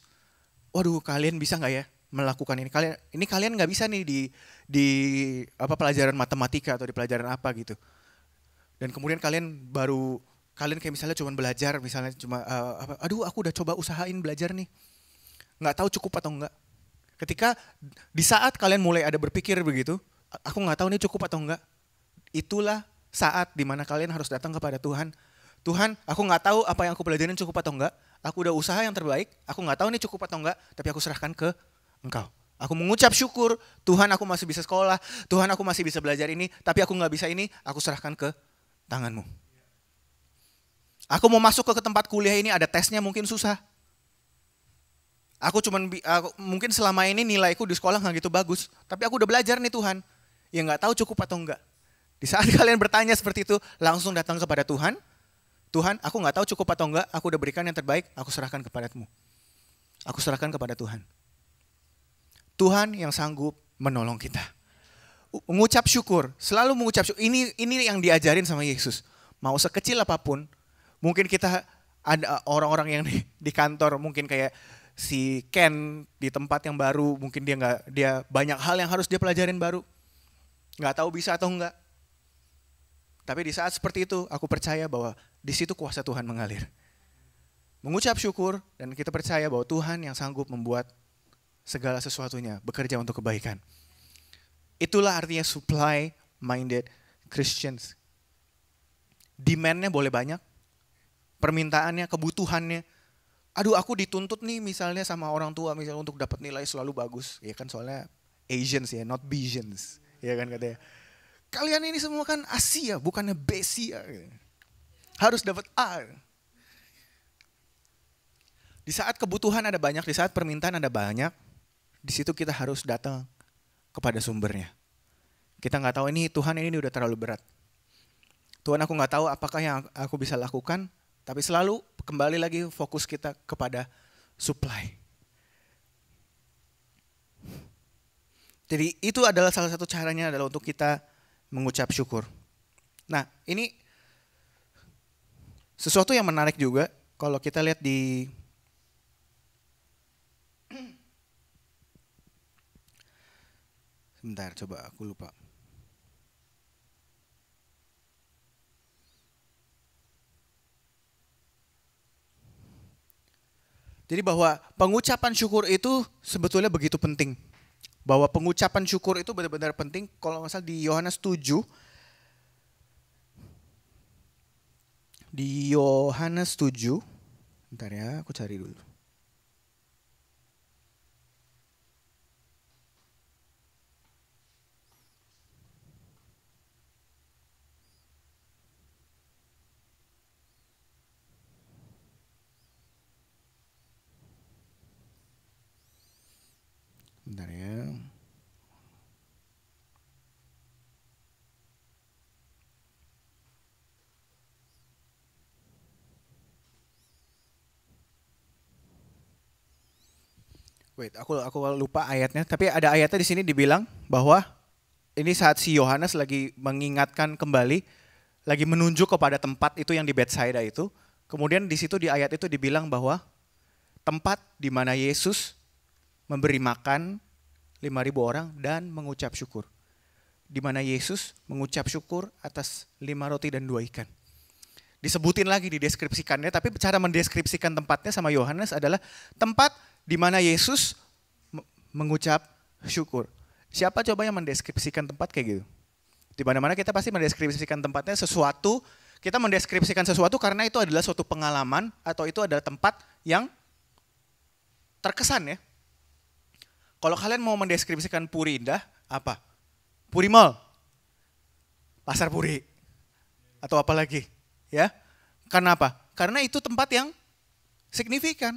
Waduh, kalian bisa nggak ya melakukan ini? Kalian nggak bisa nih di pelajaran matematika atau di pelajaran apa gitu. Dan kemudian kalian kayak misalnya cuma belajar, misalnya aduh aku udah coba usahain belajar nih, nggak tahu cukup atau enggak. Ketika di saat kalian mulai ada berpikir begitu, aku nggak tahu ini cukup atau enggak. Itulah saat dimana kalian harus datang kepada Tuhan. Tuhan, aku nggak tahu apa yang aku pelajarin cukup atau enggak. Aku udah usaha yang terbaik, aku nggak tahu ini cukup atau enggak, tapi aku serahkan ke Engkau. Aku mengucap syukur, Tuhan aku masih bisa sekolah, Tuhan aku masih bisa belajar ini, tapi aku nggak bisa ini, aku serahkan ke tangan-Mu. Aku mau masuk ke tempat kuliah ini, ada tesnya mungkin susah. Mungkin selama ini nilaiku di sekolah nggak gitu bagus, tapi aku udah belajar nih Tuhan. Ya nggak tahu cukup atau enggak. Di saat kalian bertanya seperti itu, langsung datang kepada Tuhan. Tuhan, aku nggak tahu cukup atau enggak, aku udah berikan yang terbaik, aku serahkan kepadamu. Aku serahkan kepada Tuhan. Tuhan yang sanggup menolong kita. Mengucap syukur, selalu mengucap syukur. Ini yang diajarin sama Yesus. Mau sekecil apapun, mungkin kita ada orang-orang yang di kantor, mungkin kayak si Ken di tempat yang baru, mungkin dia banyak hal yang harus dia pelajarin baru. Nggak tahu bisa atau enggak. Tapi di saat seperti itu, aku percaya bahwa di situ kuasa Tuhan mengalir. Mengucap syukur dan kita percaya bahwa Tuhan yang sanggup membuat segala sesuatunya bekerja untuk kebaikan. Itulah artinya supply-minded Christians. Demand-nya boleh banyak, permintaannya, kebutuhannya. Aduh, aku dituntut nih misalnya sama orang tua misalnya untuk dapat nilai selalu bagus. Ya kan soalnya Asians ya, not Bajans. Ya kan katanya. Kalian ini semua kan Asia, bukannya Besia. Harus dapat A. Di saat kebutuhan ada banyak, di saat permintaan ada banyak, di situ kita harus datang kepada sumbernya. Kita nggak tahu ini Tuhan ini udah terlalu berat. Tuhan aku nggak tahu apakah yang aku bisa lakukan, tapi selalu kembali lagi fokus kita kepada supply. Jadi itu adalah salah satu caranya adalah untuk kita mengucap syukur. Nah, ini sesuatu yang menarik juga kalau kita lihat di sebentar, coba aku lupa. Jadi bahwa pengucapan syukur itu sebetulnya begitu penting. Bahwa pengucapan syukur itu benar-benar penting. Kalau nggak salah di Yohanes 7. Di Yohanes 7. Bentar ya, aku cari dulu. Bentar ya. Wait, aku lupa ayatnya. Tapi ada ayatnya di sini dibilang bahwa ini saat si Yohanes lagi mengingatkan kembali, lagi menunjuk kepada tempat itu yang di Betsaida itu. Kemudian di situ di ayat itu dibilang bahwa tempat di mana Yesus memberi makan 5.000 orang dan mengucap syukur. Di mana Yesus mengucap syukur atas 5 roti dan 2 ikan. Disebutin lagi, dideskripsikannya, tapi cara mendeskripsikan tempatnya sama Yohanes adalah tempat di mana Yesus mengucap syukur. Siapa coba yang mendeskripsikan tempat kayak gitu? Di mana-mana kita pasti mendeskripsikan tempatnya sesuatu, kita mendeskripsikan sesuatu karena itu adalah suatu pengalaman atau itu adalah tempat yang terkesan ya. Kalau kalian mau mendeskripsikan Puri Indah, apa? Puri Mall, Pasar Puri, atau apa lagi? Ya, karena apa? Karena itu tempat yang signifikan,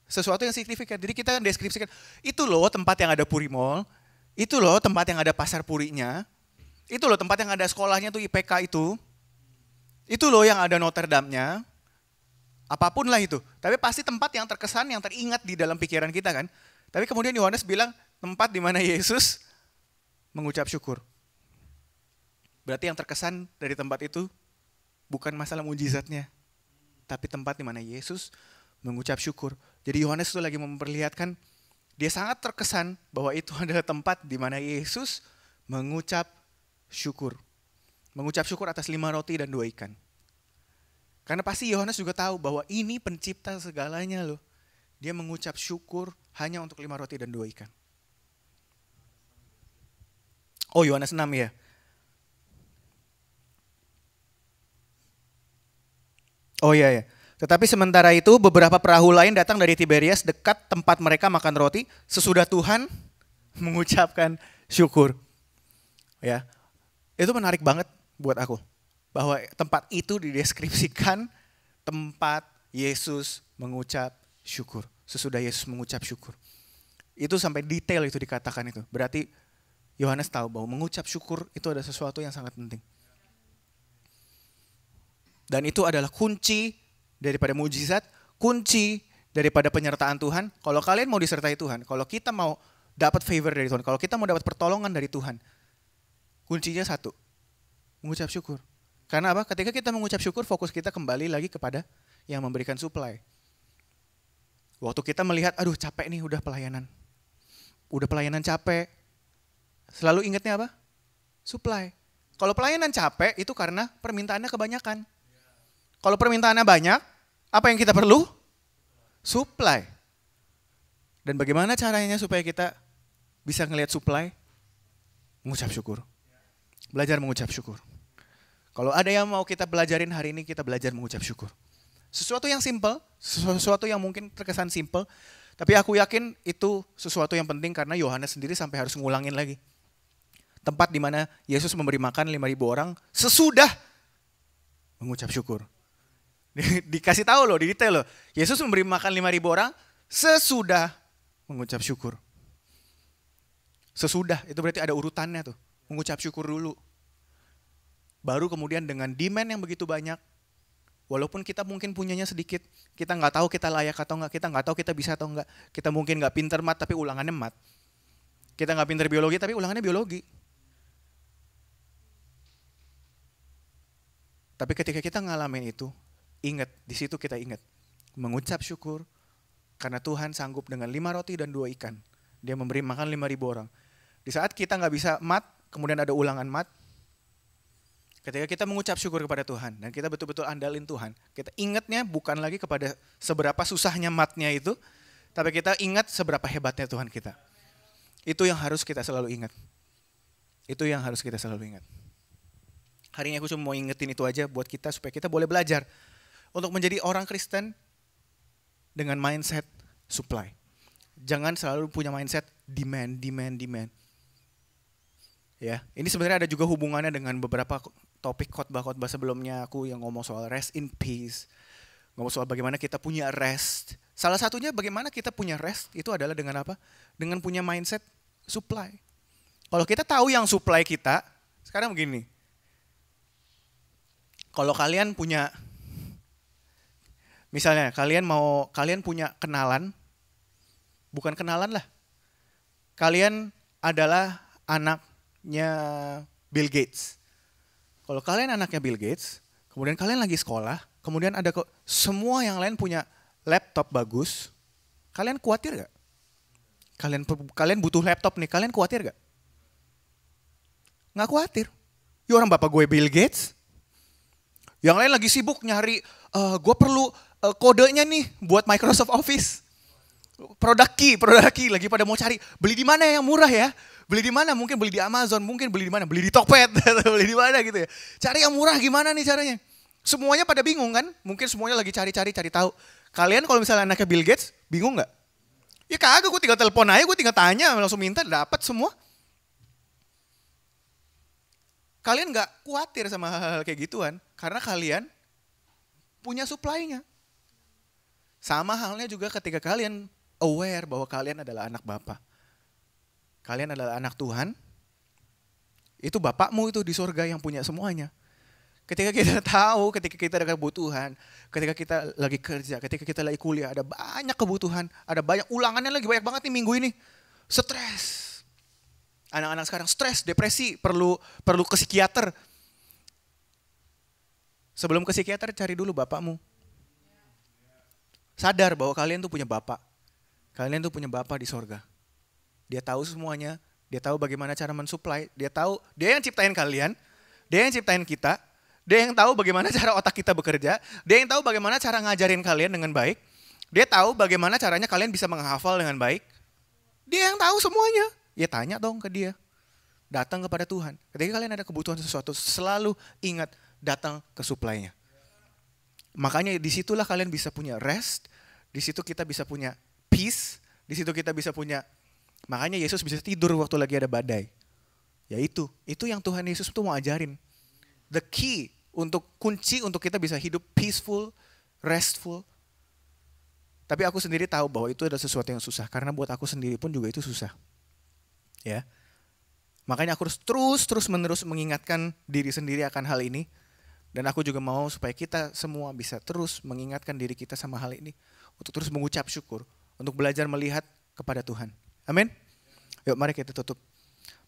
sesuatu yang signifikan. Jadi kita deskripsikan, itu loh tempat yang ada Puri Mall, itu loh tempat yang ada Pasar Purinya, itu loh tempat yang ada sekolahnya tuh IPK itu loh yang ada Notre Dame-nya, apapun lah itu. Tapi pasti tempat yang terkesan, yang teringat di dalam pikiran kita kan. Tapi kemudian Yohanes bilang tempat di mana Yesus mengucap syukur. Berarti yang terkesan dari tempat itu bukan masalah mujizatnya, tapi tempat di mana Yesus mengucap syukur. Jadi Yohanes itu lagi memperlihatkan, dia sangat terkesan bahwa itu adalah tempat di mana Yesus mengucap syukur. Mengucap syukur atas 5 roti dan 2 ikan. Karena pasti Yohanes juga tahu bahwa ini pencipta segalanya loh. Dia mengucap syukur hanya untuk 5 roti dan 2 ikan. Oh, Yohanes 6 ya. Oh iya ya. Tetapi sementara itu beberapa perahu lain datang dari Tiberias dekat tempat mereka makan roti sesudah Tuhan mengucapkan syukur. Ya. Itu menarik banget buat aku. Bahwa tempat itu dideskripsikan tempat Yesus mengucap syukur. Sesudah Yesus mengucap syukur. Itu sampai detail itu dikatakan itu. Berarti Yohanes tahu bahwa mengucap syukur itu ada sesuatu yang sangat penting. Dan itu adalah kunci daripada mujizat, kunci daripada penyertaan Tuhan. Kalau kalian mau disertai Tuhan, kalau kita mau dapat favor dari Tuhan, kalau kita mau dapat pertolongan dari Tuhan, kuncinya satu, mengucap syukur. Karena apa? Ketika kita mengucap syukur, fokus kita kembali lagi kepada yang memberikan supply. Waktu kita melihat, aduh capek nih udah pelayanan capek, selalu ingatnya apa? Supply. Kalau pelayanan capek itu karena permintaannya kebanyakan. Kalau permintaannya banyak, apa yang kita perlu? Supply. Dan bagaimana caranya supaya kita bisa ngelihat supply? Mengucap syukur. Belajar mengucap syukur. Kalau ada yang mau kita belajarin hari ini, kita belajar mengucap syukur. Sesuatu yang simple, sesuatu yang mungkin terkesan simple, tapi aku yakin itu sesuatu yang penting karena Yohanes sendiri sampai harus ngulangin lagi. Tempat di mana Yesus memberi makan 5.000 orang sesudah mengucap syukur. Dikasih tahu loh, di detail loh. Yesus memberi makan 5.000 orang sesudah mengucap syukur. Sesudah, itu berarti ada urutannya tuh. Mengucap syukur dulu. Baru kemudian dengan demand yang begitu banyak, walaupun kita mungkin punyanya sedikit, kita nggak tahu kita layak atau nggak, kita nggak tahu kita bisa atau nggak, kita mungkin nggak pinter mat tapi ulangannya mat, kita nggak pinter biologi tapi ulangannya biologi. Tapi ketika kita ngalamin itu, ingat, di situ kita ingat. Mengucap syukur, karena Tuhan sanggup dengan 5 roti dan 2 ikan. Dia memberi makan 5.000 orang. Di saat kita nggak bisa mat, kemudian ada ulangan mat, ketika kita mengucap syukur kepada Tuhan, dan kita betul-betul andalin Tuhan, kita ingatnya bukan lagi kepada seberapa susahnya matnya itu, tapi kita ingat seberapa hebatnya Tuhan kita. Itu yang harus kita selalu ingat. Itu yang harus kita selalu ingat. Hari ini aku cuma mau ingetin itu aja buat kita, supaya kita boleh belajar untuk menjadi orang Kristen dengan mindset supply. Jangan selalu punya mindset demand. Ya, ini sebenarnya ada juga hubungannya dengan beberapa topik khotbah-khotbah sebelumnya aku yang ngomong soal rest in peace. Ngomong soal bagaimana kita punya rest. Salah satunya bagaimana kita punya rest itu adalah dengan apa? Dengan punya mindset supply. Kalau kita tahu yang supply kita, sekarang begini. Kalau kalian punya, misalnya kalian punya kenalan, bukan kenalan lah. Kalian adalah anaknya Bill Gates. Kalau kalian anaknya Bill Gates, kemudian kalian lagi sekolah, kemudian ada semua yang lain punya laptop bagus, kalian khawatir gak? Kalian butuh laptop nih, kalian khawatir gak? Nggak khawatir. Ya orang bapak gue Bill Gates. Yang lain lagi sibuk nyari, gue perlu kodenya nih buat Microsoft Office. Produk key lagi pada mau cari. Beli di mana yang murah ya? Beli di mana? Mungkin beli di Amazon, mungkin beli di mana? Beli di Tokped, beli di mana gitu ya. Cari yang murah gimana nih caranya? Semuanya pada bingung kan? Mungkin semuanya lagi cari tahu. Kalian kalau misalnya anaknya Bill Gates, bingung nggak? Ya kagak, gue tinggal telepon aja, gue tinggal tanya, langsung minta, dapat semua. Kalian nggak khawatir sama hal-hal kayak gituan, karena kalian punya supply-nya. Sama halnya juga ketika kalian aware bahwa kalian adalah anak Bapa. Kalian adalah anak Tuhan, itu Bapakmu itu di surga yang punya semuanya. Ketika kita tahu, ketika kita ada kebutuhan, ketika kita lagi kerja, ketika kita lagi kuliah, ada banyak kebutuhan, ada banyak ulangannya lagi banyak banget nih minggu ini. Stres. Anak-anak sekarang stres, depresi, perlu ke psikiater. Sebelum ke psikiater cari dulu bapakmu. Sadar bahwa kalian tuh punya bapak. Kalian tuh punya bapak di sorga. Dia tahu semuanya, dia tahu bagaimana cara mensupply, dia yang ciptain kalian, dia yang ciptain kita, dia yang tahu bagaimana cara otak kita bekerja, dia yang tahu bagaimana cara ngajarin kalian dengan baik, dia tahu bagaimana caranya kalian bisa menghafal dengan baik. Dia yang tahu semuanya. Ya tanya dong ke dia. Datang kepada Tuhan. Ketika kalian ada kebutuhan sesuatu, selalu ingat datang ke supply-nya. Makanya disitulah kalian bisa punya rest, disitu kita bisa punya peace, disitu kita bisa punya, makanya Yesus bisa tidur waktu lagi ada badai. Ya itu yang Tuhan Yesus tuh mau ajarin. The key, kunci untuk kita bisa hidup peaceful, restful. Tapi aku sendiri tahu bahwa itu adalah sesuatu yang susah, karena buat aku sendiri pun juga itu susah. Ya, makanya aku harus terus-menerus mengingatkan diri sendiri akan hal ini. Dan aku juga mau supaya kita semua bisa terus mengingatkan diri kita sama hal ini. Untuk terus mengucap syukur, untuk belajar melihat kepada Tuhan. Amin. Yuk mari kita tutup.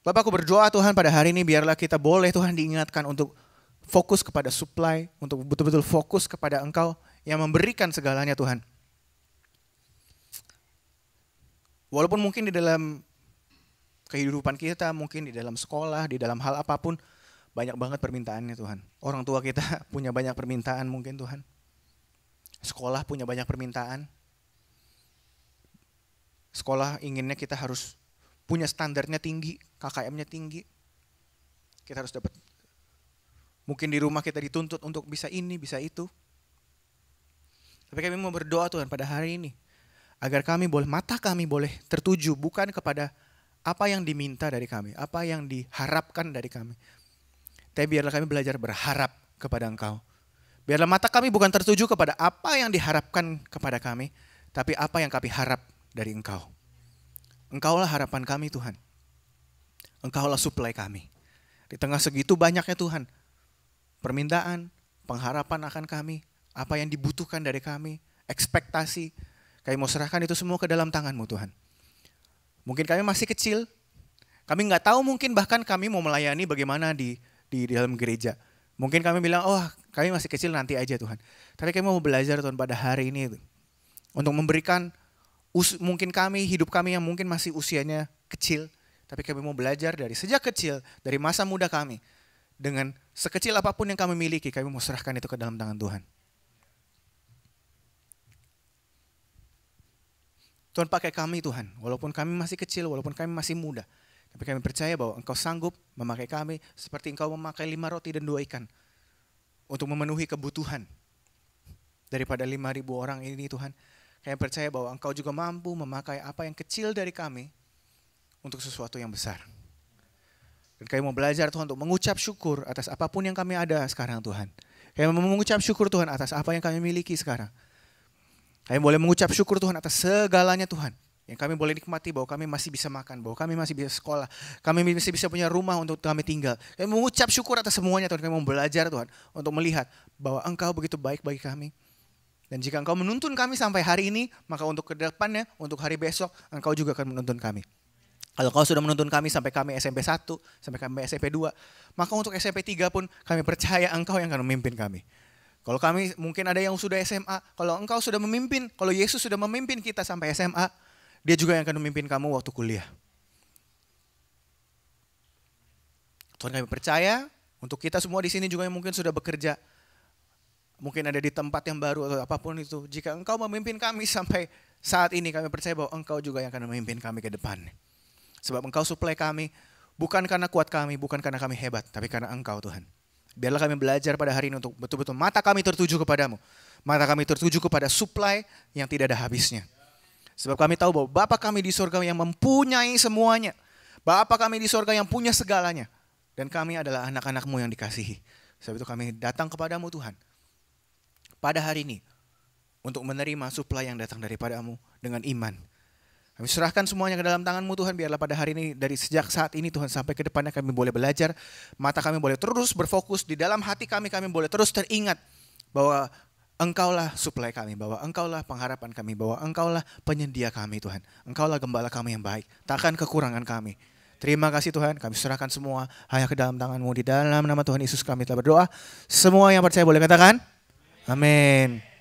Bapak, aku berdoa Tuhan pada hari ini biarlah kita boleh Tuhan diingatkan untuk fokus kepada supply, untuk betul-betul fokus kepada Engkau yang memberikan segalanya Tuhan. Walaupun mungkin di dalam kehidupan kita, mungkin di dalam sekolah, di dalam hal apapun, banyak banget permintaannya Tuhan. Orang tua kita punya banyak permintaan mungkin Tuhan. Sekolah punya banyak permintaan. Sekolah inginnya kita harus punya standarnya tinggi, KKM-nya tinggi. Kita harus dapat. Mungkin di rumah kita dituntut untuk bisa ini, bisa itu. Tapi kami mau berdoa Tuhan pada hari ini. Agar mata kami boleh tertuju bukan kepada apa yang diminta dari kami, apa yang diharapkan dari kami. Tapi biarlah kami belajar berharap kepada Engkau. Biarlah mata kami bukan tertuju kepada apa yang diharapkan kepada kami, tapi apa yang kami harap dari Engkau. Engkaulah harapan kami Tuhan. Engkaulah supply kami. Di tengah segitu banyaknya Tuhan, permintaan, pengharapan akan kami, apa yang dibutuhkan dari kami, ekspektasi, kami mau serahkan itu semua ke dalam tangan-Mu Tuhan. Mungkin kami masih kecil, kami nggak tahu mungkin bahkan kami mau melayani bagaimana di dalam gereja. Mungkin kami bilang, oh kami masih kecil nanti aja Tuhan. Tapi kami mau belajar Tuhan pada hari ini untuk memberikan mungkin hidup kami yang mungkin masih usianya kecil. Tapi kami mau belajar dari sejak kecil, dari masa muda kami. Dengan sekecil apapun yang kami miliki, kami mau serahkan itu ke dalam tangan Tuhan. Tuhan pakai kami Tuhan, walaupun kami masih kecil, walaupun kami masih muda. Tapi kami percaya bahwa Engkau sanggup memakai kami seperti Engkau memakai 5 roti dan 2 ikan. Untuk memenuhi kebutuhan daripada 5.000 orang ini Tuhan. Kami percaya bahwa Engkau juga mampu memakai apa yang kecil dari kami untuk sesuatu yang besar. Dan kami mau belajar Tuhan untuk mengucap syukur atas apapun yang kami ada sekarang Tuhan. Kami mau mengucap syukur Tuhan atas apa yang kami miliki sekarang. Kami boleh mengucap syukur Tuhan atas segalanya Tuhan. Yang kami boleh nikmati bahwa kami masih bisa makan, bahwa kami masih bisa sekolah. Kami masih bisa punya rumah untuk kami tinggal. Kami mengucap syukur atas semuanya Tuhan. Kami mau belajar Tuhan untuk melihat bahwa Engkau begitu baik bagi kami. Dan jika Engkau menuntun kami sampai hari ini, maka untuk ke depannya, untuk hari besok, Engkau juga akan menuntun kami. Kalau Kau sudah menuntun kami sampai kami SMP 1, sampai kami SMP 2, maka untuk SMP 3 pun kami percaya Engkau yang akan memimpin kami. Kalau kami mungkin ada yang sudah SMA, kalau Engkau sudah memimpin, kalau Yesus sudah memimpin kita sampai SMA, Dia juga yang akan memimpin kamu waktu kuliah. Tuhan kami percaya, untuk kita semua di sini juga yang mungkin sudah bekerja, mungkin ada di tempat yang baru atau apapun itu, jika Engkau memimpin kami sampai saat ini, kami percaya bahwa Engkau juga yang akan memimpin kami ke depan. Sebab Engkau suplai kami, bukan karena kuat kami, bukan karena kami hebat, tapi karena Engkau Tuhan. Biarlah kami belajar pada hari ini untuk betul-betul mata kami tertuju kepadamu. Mata kami tertuju kepada suplai yang tidak ada habisnya. Sebab kami tahu bahwa Bapa kami di surga yang mempunyai semuanya. Bapa kami di surga yang punya segalanya. Dan kami adalah anak-anak-Mu yang dikasihi. Sebab itu kami datang kepadamu Tuhan. Pada hari ini. Untuk menerima suplai yang datang daripada-Mu dengan iman. Kami serahkan semuanya ke dalam tangan-Mu Tuhan. Biarlah pada hari ini, dari sejak saat ini Tuhan sampai ke depannya kami boleh belajar. Mata kami boleh terus berfokus. Di dalam hati kami boleh terus teringat bahwa Engkaulah suplai kami. Bahwa Engkaulah pengharapan kami. Bahwa Engkaulah penyedia kami Tuhan. Engkaulah gembala kami yang baik. Takkan kekurangan kami. Terima kasih Tuhan. Kami serahkan semua hanya ke dalam tangan-Mu. Di dalam nama Tuhan Yesus kami telah berdoa. Semua yang percaya boleh katakan amin.